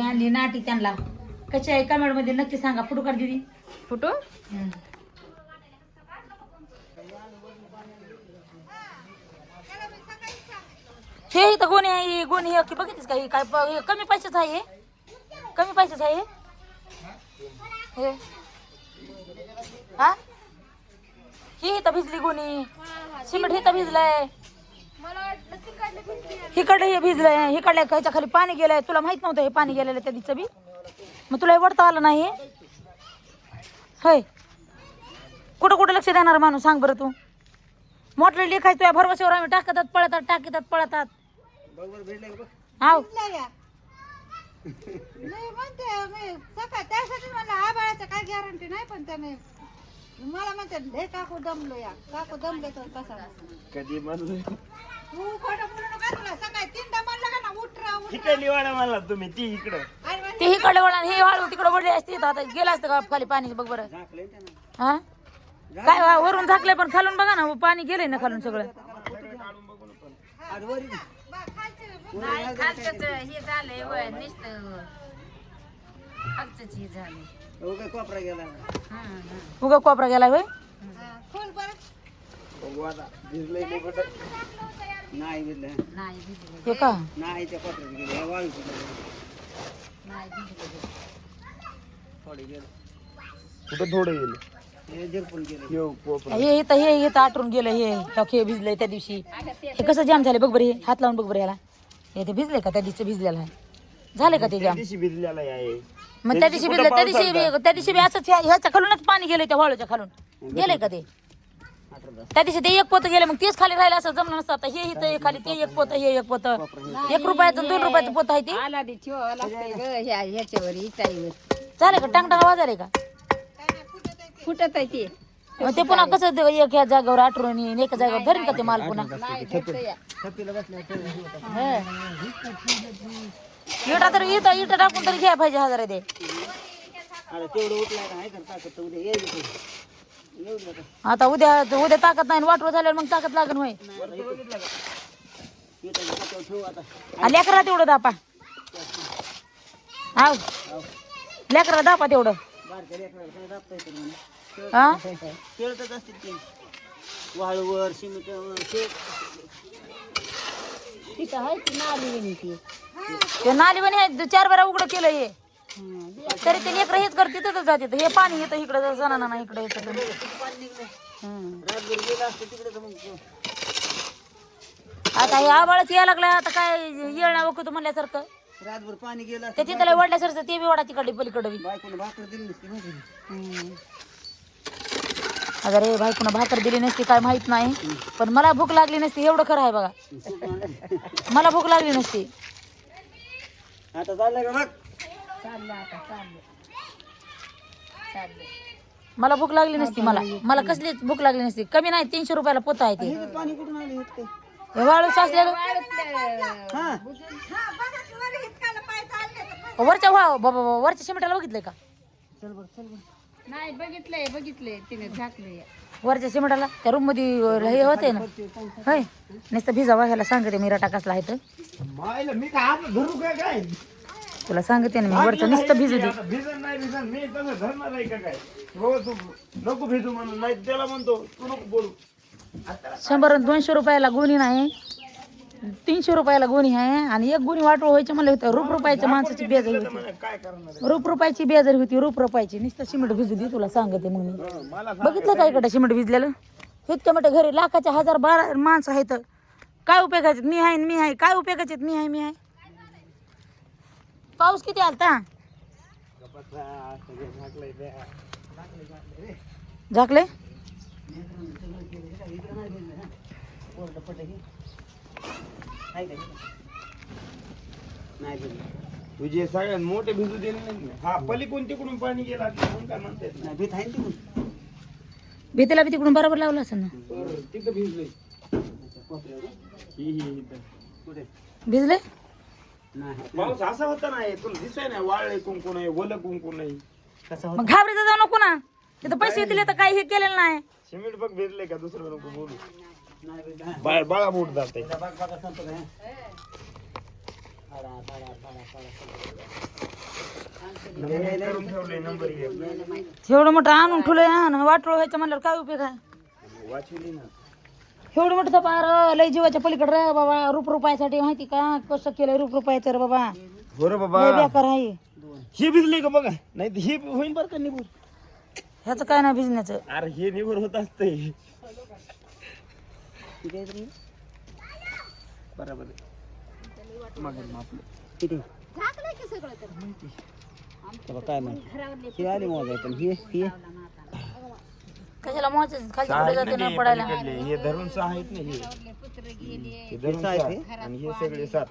आणली नाटी त्यांना कशी आहे कमेंट मध्ये नक्की सांगा. फोटो काढ दीदी. फोटो हे इथं गोणी आहे. गोणी हे बघितलीस का? ही काय कमी पैशाच आहे? कमी पैशाच आहे हे. हा ही इथं भिजली गोणी. सिमेंट इथं भिजलंय. हिकडे हे भिजलंय. हिकडल्या ह्याच्या खाली पाणी गेलंय. तुला माहित नव्हतं हे पाणी गेलेलं त्या दिवशी बी? मग तुला हे वरता आलं नाही होय? कुठं कुठं लक्ष देणार माणूस सांग बरं तू? मोठं लिखाय तुझ्या भरवशावर आम्ही टाकतात पळतात टाकतात पळतात. हाव नाही म्हणते मी सकाळ त्यासाठी मला आबाळाचं काय गॅरंटी नाही पण त्याने मला म्हणते हे काकू दमलो या काकू दमले तर कसा कधी म्हणलं तू खोटं बोलू नका. तुला सकाळी 3दा म्हणलं का ना उठरा तिकडली वाडा म्हणला तुम्ही ती इकडं ते हिकडे वळण हे वाळू तिकडे वडली असते आता गेला असतं का खाली पाणी बघ बरं. हा काय वरून झाकले पण खालून बघा ना पाणी गेलंय ना खालून सगळं. नाही खालचंच हे झालंय वय नुसतं खालचंच हे झालंय. उगा कोपरा गेला होय. खोल बरं बघू आता भिजलंय ते कुठं नाही भिजलं हे का नाही भिजलं. कुठं थोडं गेलं हे इथं आटरून गेलं. हे भिजलंय त्या दिवशी. हे कसं जाम झाले बघ बरं. हे हात लावून बघ बरं याला. हे ते भिजले का त्या दिवशी भिजलेलं आहे? झाले का ते जाम? दिवशी भिजलेला आहे. मग त्या दिवशी भिजलं त्या दिवशी बी असंच ह्याच्या खालूनच पाणी गेलंय त्या वाळूच्या खालून गेलंय का ते? त्या दिवशी ते एक पोत गेलं मग तेच खाली राहिलं असं जमलं नसतं. आता हे इथं एक खाली ते एक पोत हे एक पोत 1 रुपयाचं 2 रुपयाचं पोत आहे ते. आला दे ठेवावं लागतंय ग ह्याच्यावर इटाईवर. झालं का टांगटांग वाजाले का? फुटत आहे ते. मग ते पुन्हा कसं एक ह्या जागेवर आठवून येईन एका जागेवर धरीन का ते माल पुन्हा? नाही फुटतं या. इटा तर इटा टाकून तरी घ्या पाहिजे 1000 ते. आता उद्या ताकद नाही वाटवं झाल्यावर मग ताकद लागण होय. लेकरा तेवढं दापा. हाव लेकरा दापा तेवढं. हा वाळूवर सिमेंट तिथं आहे ती नाली वेणी ती. ते नाली म्हणे 4 बारा उघडं केलं हे तरी ते लेकर हेच करते तिथं जाते. हे पाणी येतं इकडं जणांना नाही इकडे येतं. आता हे आबाळच यायला लागलं. आता काय येणार वखत म्हणल्यासारखं रातभर पाणी गेलं ते तिथं वडल्यासारखं ते बी वडा तिकडे पलीकडे बी. बायकोने भाकर दिली नसती. अरे बायकोनं भाकर दिली नसती काय माहित नाही पण मला भूक लागली नसती एवढं खरं आहे बघा. मला भूक लागली नसती. आता चाललंय का बघ चाललं आता चाललं. मला भूक लागली नसती. मला कसलीच भूक लागली नसती. कमी नाही 300 रुपयाला पोत आहे ते. पाणी कुठून आले हे वाळू साचलेलं वरच्या सिमेंटाला बघितलंय का? नाही बघितलंय तिने झाकलंय. वरच्या सिमेंटाला त्या रूम मध्ये हे होते ना होय. नुसतं भिजावा ह्याला सांगते मी रटा कसला आहे तर मी काय हात धरू काय तुला सांगते ना मी. वरचं नुसतं भिजू दे. भिजन नाही भिजन मी तसं धरणार आहे का काय? रोज तू नको भिजू म्हणून नाही त्याला म्हणतो तू नको बोलू. 100 आणि 200 रुपयाला गोणी नाही 300 रुपयाला गोणी आहे. आणि एक गोणी वाटोळ व्हायचं म्हणलं होतं. ₹1 माणसाची बेजारी होती. काय करणार ₹1 बेजारी होती. ₹1 नुसतं सिमेंट भिजू दे तुला सांगते मग मी. बघितलं काय इकडे सिमेंट भिजलेलं? इतक्या मोठ्या घरी लाखाच्या 1000-12 माणसं आहेत. काय उपयोगाचे? मी आहे काय उपयोगाचे? मी आहे. पाऊस किती आलता? झाकले तुझे सगळ्यात मोठे भिजू दिले नाही. हा पलीकडून तिकडून पाणी गेला काय म्हणता येत नाही. भीत आहे तिकडून भीतीला बी तिकडून बरोबर लावलं असं ना. तिथं भिजलोय. कुठे भिजले? पाऊस असा होता नाही तुला दिसाय नाही. वाळले कुंकू नाही ओलं कुंकू नाही. मग घाबरीचं जाऊ नको ना. तिथं पैसे दिले तर काही हे केलेलं नाही. सिमेंट बघ भिजले का दुसरं नको बोलू. बाळा बोट जाते. करून ठेवलंय नंबर एक. एवढं मोठं आणून ठेवलंय ना वाटोळ व्हायचं म्हणल्यावर काय उपयोग आहे वाचली ना. एवढं मोठं तर पार लय जीवाच्या पलीकडे रे बाबा रुपयासाठी माहिती का कसं केलंय रुपयाचं रे बाबा हो रे बाबा लय बेकार आहे हे भिजले का बघा नाही हे होईन बरं का निभूर. ह्याचं काय नाही बिझनेस अरे हे निभूर होत असतंय बरोबर झाकलंय की सगळं तर काय माहिती हे आली मोजाय पण हे कशाला मोच खालची पुढे जाते ना पडायला हे धरून 6 आहेत ना हे धरून 6 आणि हे सगळे 7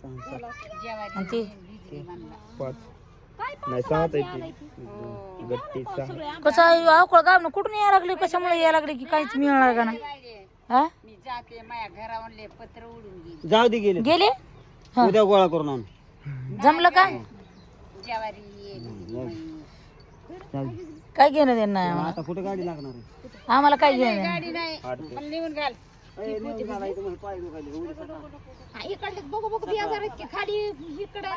आणि ती 5 नाही 6 आहेत ते गट्टी 6. कसं आहे अवकळ गाव कुठून यायला लागले कशामुळे यायला लागले की काहीच मिळणार का ना हा मी जाते माझ्या घरावरले पत्र उडून गेली जाऊ दे गेले गेले हा. उद्या गोळा करून आण जमलं का ज्वारी काय घेणं देणं नाही आम्हाला. आता कुठे गाडी लागणार आहे आम्हाला काय घेणं देणं गाडी नाही मला लिहून घाल इकडले बघू बघू बिया जरा की खाली इकडं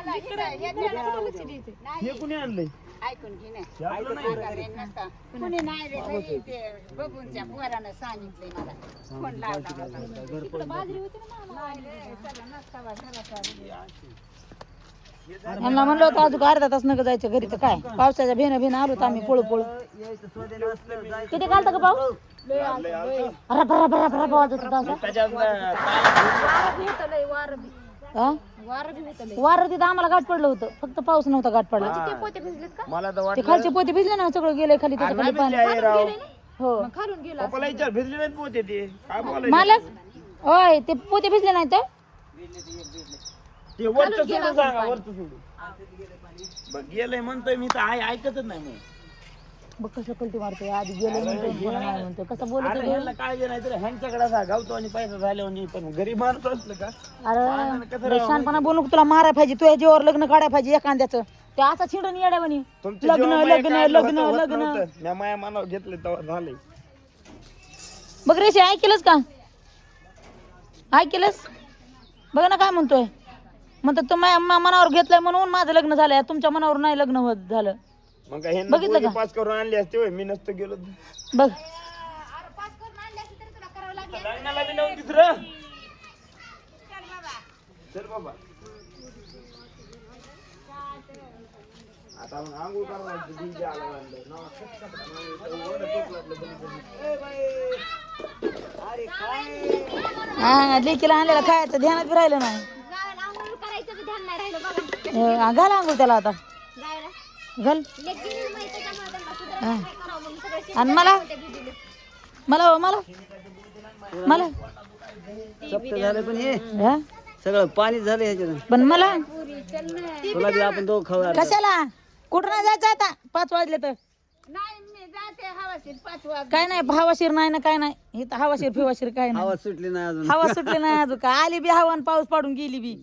हे कुणी आणलंय ऐकून घे ना नसता कुणी नाही रे बाई, ते बबूंच्या पोरानं सांगितलंय मला फोन लावला यांना म्हणलं होतं अजून अर्धा तास नका जायचं घरी तर काय पावसाच्या भेन आलो तर आम्ही पळू पळू किती घालता का पाऊस रबा वाजत होता असा हा? वारं तिथं आम्हाला गाठ पडलं होतं फक्त पाऊस नव्हता गाठ पडला मला तर ते वाटलं खालचे पोते भिजले ना सगळं गेलंय खाली त्याच्या खाली पाणी आहे राव हो पप्पाला विचार भिजले नाहीत पोते ते काय बोलायचं मालक होय ते पोते भिजले नाही तर ते वरचं सोडून सांगा वरचं सोडून बघ गेलंय म्हणतोय मी तर ऐकतच नाही मग बघ कसं कलटी मारतोय आधी गेलो म्हणतोय पुन्हा नाही म्हणतोय कसं बोलत अरे ह्याला काळजी नाही तर ह्यांच्याकडे असा गावतो आणि पैसा झाल्यावर पण गरीब माणूस असलं का अरे शानपणा बोलू तुला मारायला पाहिजे तुझ्या जीवावर लग्न काढायला पाहिजे एखाद्याचं ते असं छिंडून येड्या म्हणे तुमच्या लग्न जेव्हा लग्न माया लग्न काढलं होतं, लग्न होत नव्हतं. म्या माया मनावर घेतलं तेव्हा झालंय बघ रेशी ऐकलंच का ऐकलंच बघ ना काय म्हणतोय म्हणतो तुम्ही मनावर घेतलंय म्हणून माझं लग्न झालंय तुमच्या मनावर नाही लग्न होत झालं मग काय हे बघितलं का? पास करून आणली असते होय, मी नसतो गेलो बघ लग्नाला बी नव्हती दुसरं चल बाबा आता आपण आंघोळ करावं DJ आला म्हणलं. हा लेकीला आणलेलं खायचं ध्यानात बी राहिलं नाही घाल आंघोळ त्याला आता घाल हा. आणि मला मला मला मला सप्त झालं पण हे हा? सगळं पाणी झालं ह्याच्यात पण मला तुला बी आपण दोघं खाऊ घालू. कशाला कुठं नाही जायचं आता 5 वाजले तर नाही मी जाते हवाशीर 5 वाजता काय नाही हवाशीर नाही ना काय नाही इथं हवाशीर फिवाशीर काय नाही आवाज सुटली नाही अजून हवा सुटली नाही अजून का आली बी हवा आणि पाऊस पाडून गेली बी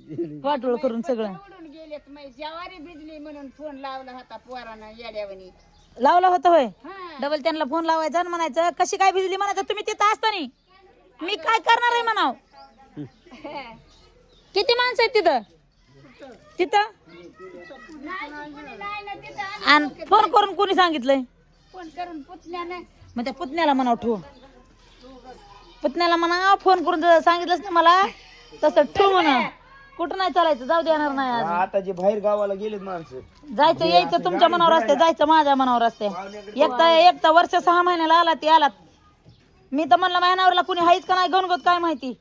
वाटोळ करून सगळं उडून गेलेत मग ज्वारी भिजली म्हणून फोन लावला होता पोरानं येड्यावणी लावलं होतं होय हा डबल त्यांना फोन लावायचा आणि म्हणायचं कशी काय भिजली म्हणायचं तुम्ही तिथं असताना मी काय करणार आहे म्हणाव किती माणसं आहेत तिथं तिथं आणि फोन करून कोणी सांगितलंय फोन करून पुतण्यानं मग त्या पुतण्याला म्हणाव ठेव पुतण्याला म्हणा फोन करून जर सांगितलंच ना मला तसं ठेव म्हणा कुठं नाही चालायचं जाऊ देणार नाही आज आता जे बाहेर गावाला गेलेत माणसं जायचं यायचं तुमच्या मनावर असते जायचं माझ्या मनावर असते एकटा वर्ष 6 महिन्याला आला ती आलात मी तर म्हणलं महिन्यावरला कुणी हायच का नाही गणगोत काय माहिती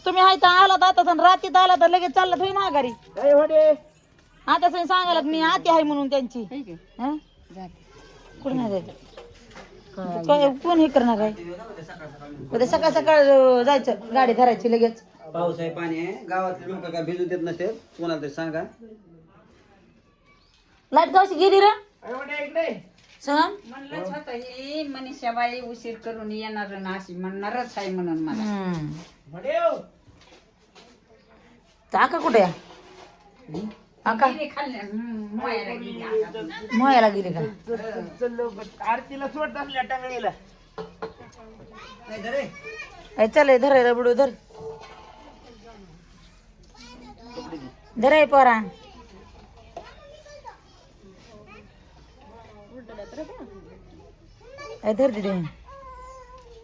तुम्ही हाय तर आलात आता रात्रीत आला तर लगेच चालला तुम्ही माघारी आता सांगायला मी आती आहे म्हणून त्यांची हं? कुठं नाही जायचं कोण हे करणार आहे उद्या सकाळ सकाळ जायचं गाडी धरायची लगेच पाऊस आहे पाणी आहे गावातले लोक काय भिजू देत नसते कोणाला तरी सांगा लाईट गावची गेली रे सांग म्हणलंच होतं ही मनीषाबाई उशीर करून येणार ना अशी म्हणणारच आहे म्हणून मला आका कुठे आका गेली खाल्ल्या मोयाला गेली आता. मोयाला गेली का आरतीला सोड असल्या टांगणीला चल धर रबडू धर धर पोरा ए धर दे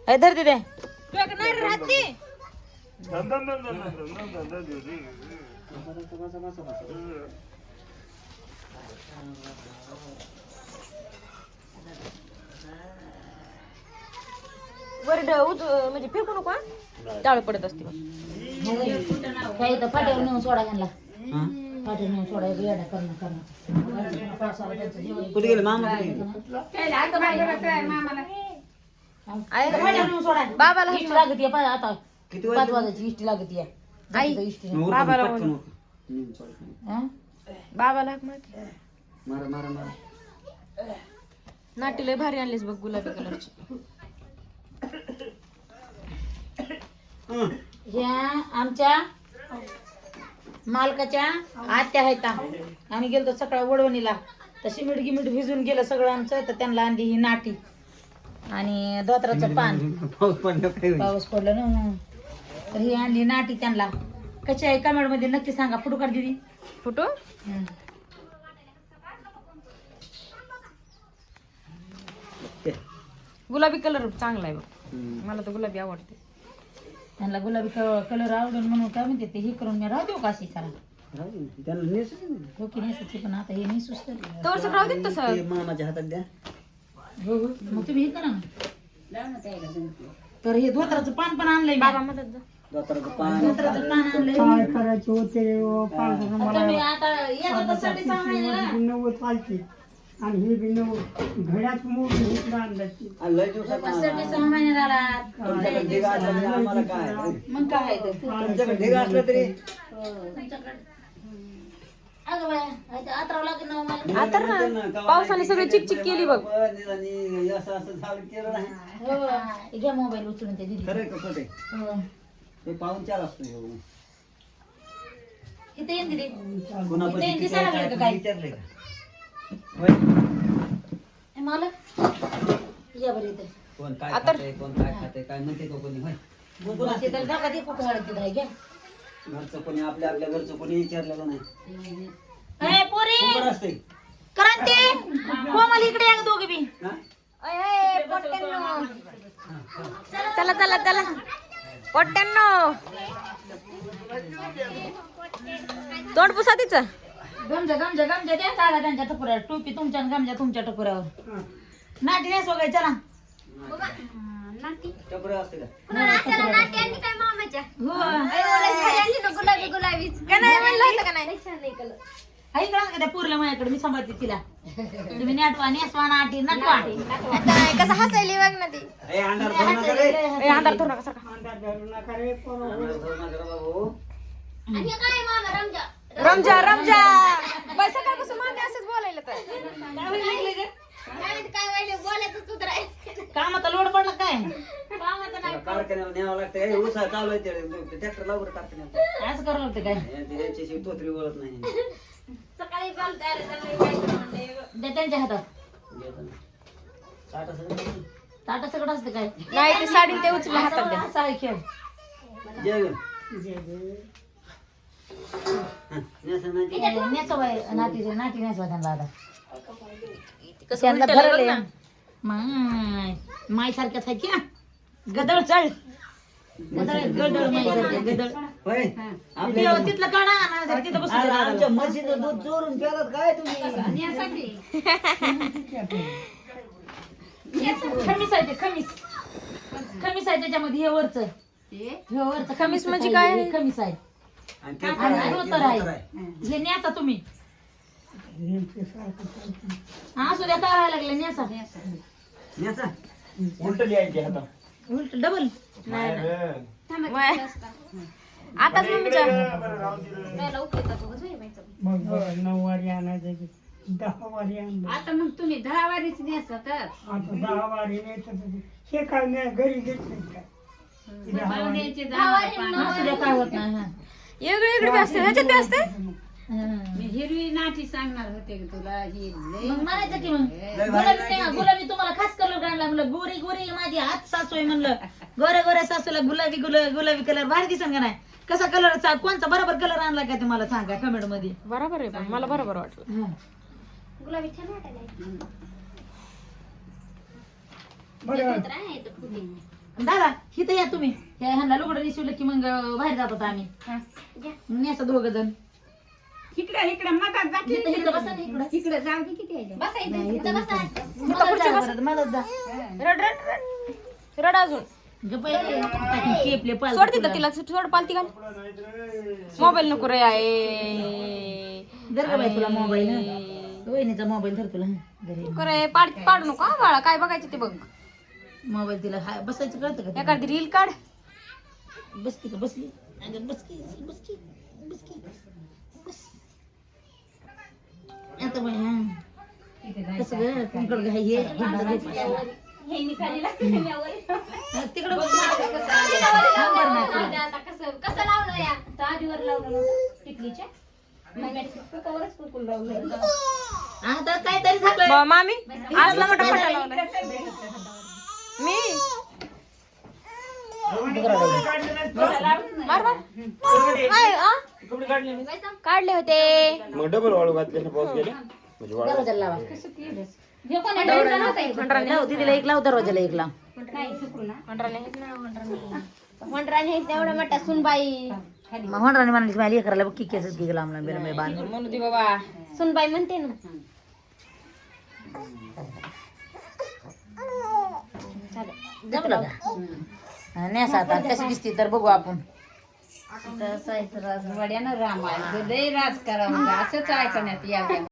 ए धर दे म्हणजे फेकू नको टाळ पडत असते काय इथं फाट्यावर नेऊन सोडा घालला फाट्यावर नेऊन सोडा येडा करणं कुठे गेले मामा कुठे गेले? फाट्यावर नेऊन सोडा बाबाला इष्ट लागते आता किती 5 वाजायची इष्ट लागते आई बाबाला बाबाला हाक मार. मारा मारा मारा. नाटी लय भारी आणलीस बघ गुलाबी कलरची. ह्या आमच्या मालकाच्या आत्या आहेत. आम्ही गेलो सकाळ वडवणीला तर शिमीट गिमीट भिजून गेलं सगळं आमचं, तर त्यांना आणली ही नाटी आणि धोत्राचं पान. पाऊस पडलं काय होईल? पाऊस पडलं ना, तर ही आणली नाटी त्यांना. कशी आहे कमेंट मध्ये नक्की सांगा. फोटो काढ दिदी. फोटो गुलाबी कलर चांगला आहे बघ. मला तर गुलाबी आवडते. त्यांना गुलाबी कलर आवडून म्हणून काय म्हणते ते हे करून मी राहू देऊ का अशी सारा त्यांना नेसू दे ना. हो की नेसायची, पण आता हे नेसूस तर तोच राहू दे तसं. ते मामाच्या हातात द्या. हो हो मग तुम्ही हे करा ना. लाव ना त्याला जमते. तर हे धोत्राचं पान पण आणलंय बाबा मदत जा. दोताराचं पान. धोत्राचं पान आणलंय. काय करायचे होते तुम्ही आता येतात तर 6.5 महिन्याला. नव्वद चालते आणि हे बी नव्वद घड्यात मोठी घेतलं अंदाजची. आणि लय दिवसात 6.5 महिन्याला आलात. तुमच्याकडे ढिगा असला तरी आम्हाला काय? मग काय आहे ते? तुमच्याकडे ढिगा असला तरी अगं बाया आत्रावं लागेल ना मला. आता ना पावसाने सगळी चिकचिक केली बघ. आणि असं असं झालं केलं नाही. हो घ्या मोबाईल उचलून ते दिदी. खरंय का खोटे? हो. ते पाहून चार असतो ह्यो. इथे येईन दिदी. कोणापाशी ते किती दिसायला काय लागलं का काय? विचारलंय का? होय. ए, मला या बरं इथे. कोण काय खाते कोण काय खाते काय म्हणते का कोणी? होय. कोण असते? त्याला दाखवा दे कुठं हळद तिथं आहे, घ्या. घरचं कोणी आपल्या आपल्या घरचं कोणी विचारलेलं नाही. ए, पोरी कोण बरं असते? क्रांती कोमल इकडे या दोघे बी. हा? चला चला चला पोट्ट्यांनो तोंड पुसा तिचं. गमजा गमजा गमजा द्या दादा त्यांच्या टपुऱ्यावर. टोपी तुमच्या आणि गमजा तुमच्या टपुऱ्यावर. नाटी नाही सोगाय चला. टपरं असते का? हो का नाही म्हणलं होतं का नाही. आई कळा का त्या पोरीला माझ्याकडे मी सांभाळते तिला. तुम्ही नेटवा नेसवा नाटी नटवा. कसं हसायली बघ ना ती. ए, अंधार धरू नका रे. ए, अंधार धरू नका सारखा. अंदाज धरू नका रे पोरं. अंधार धरू नका रे बाबू. रमजा रमजा बाई सकाळपासून मागे असंच बोलायला तर. कामाचा लोड पडला काय? तुला कारखान्याला न्यावं लागतं. ए, उसाळ चालू आहे ते ट्रॅक्टर लावून कारखान्यात. असं करावं लागतं काय? त्यांच्याशी तोतरी वळत नाही. द्या त्यांच्या हातात. ताट असं नाही. ताटा सगळं असतं काय? नाही ते साडी ते उचलून हातात द्या. असा आहे खेळ. जेवण. हा, नेसा नाही. नेसवाय नाटी नेसवा त्यांना आता. कसं त्यांना उलटं भरले. लागलं ना. माय सारख्याच आहे की गदळ चढ गदळ माय सारखे गदळ. होय. आपल्या तिथलं काढा ना तिथं बसून अरे, द्या आमच्या दादाला. म्हशीचं दूध चोरून प्यालात काय तुम्ही? खमीस आहे ते खमीस. खमीस आहे त्याच्यामध्ये हे वरचं. हे वरचं खमीस म्हणजे काय आहे? हे खमीस आहे. आणि ते आणि काय आहे? धोतर ते आहे. धोतर आहे. हे न्यासा तुम्ही. असू द्या काय लागले न्यासा. नेसा. उलट लिहायची आता. उलट डबल. आताच मम्मीच्या मग 9 वारी आणायचं की 10 वारी आणलं. आता मग तुम्ही 10 वारीच नेसा तर आता 10 वारी नाही. हे काय नाही घरी घेतलं काय? पाहुण्याचे 10 वारी असू द्या काय होत नाही. हा. वेगळी वेगळी बी असते ह्याच्यात बी असते. मी हिरवी नाठी सांगणार होते की तुला ही लय मग म्हणायचं की मग गुलाबी तुम्हाला खास कलर काढला म्हणलं. गोरी गोरी माझी हात सासू आहे म्हणलं. गोऱ्या गोऱ्या सासूला गुलाबी गुलाबी कलर भारी दिसन का नाही? कसा कलर कोणचा बरोबर कलर आणला का तुम्हाला सांगा कमेंट मध्ये. बरोबर आहे पण मला बरोबर वाटलं. हा. बरं दादा इथं या तुम्ही ह्यांना लुगडं शिवलं की मग बाहेर जातात आम्ही नेसा दोघ जण इकडे मधात जा की. इथं बसा ना इकडं. इकडे जाऊ दे किती आहे मदत जा. रड रड रड रड अजून गप्प आहे. केपले पाल सोड तिथं तिला सोड पालती घाल मोबाईल नको रे आहे धर का बाई तुला मोबाईल वहिनीचा मोबाईल धर तुला घरी करे पाडू नको हा बाळा काय बघायचं ते बघ मोबाईल तिला बसायचं कळतं का तिला? एखादी रील काढ बसली का बसली अगं बसकी बसकी बसकी बस आता बाई हा कसं ग तुमकडं घाई हे तिकडं बघ नंबर नाही तुला. आता काहीतरी झालं मामी आज मोठा फटा लावलाय मी मार मार काय आ? कपडे काढले मी. काढले होते मग डबल वाळू घातले ना पाऊस गेले म्हणजे वाळू दरवाजाला लावा हंड्राने लाव तिला एक लाव दरवाजाला एक लाव हंड्राने तेवढा मोठा सुनबाई मग होणार म्हणाली मला करायला बघ की केस की लांब लांब बेरमे बांध म्हणू दे बाबा सुनबाई म्हणते ना जमलं का नेसा आता कशी दिसती तर बघू आपण तसं आहे तर राजवाड्यानं रामायण लय राज करा म्हणजे असंच ऐकण्यात यावं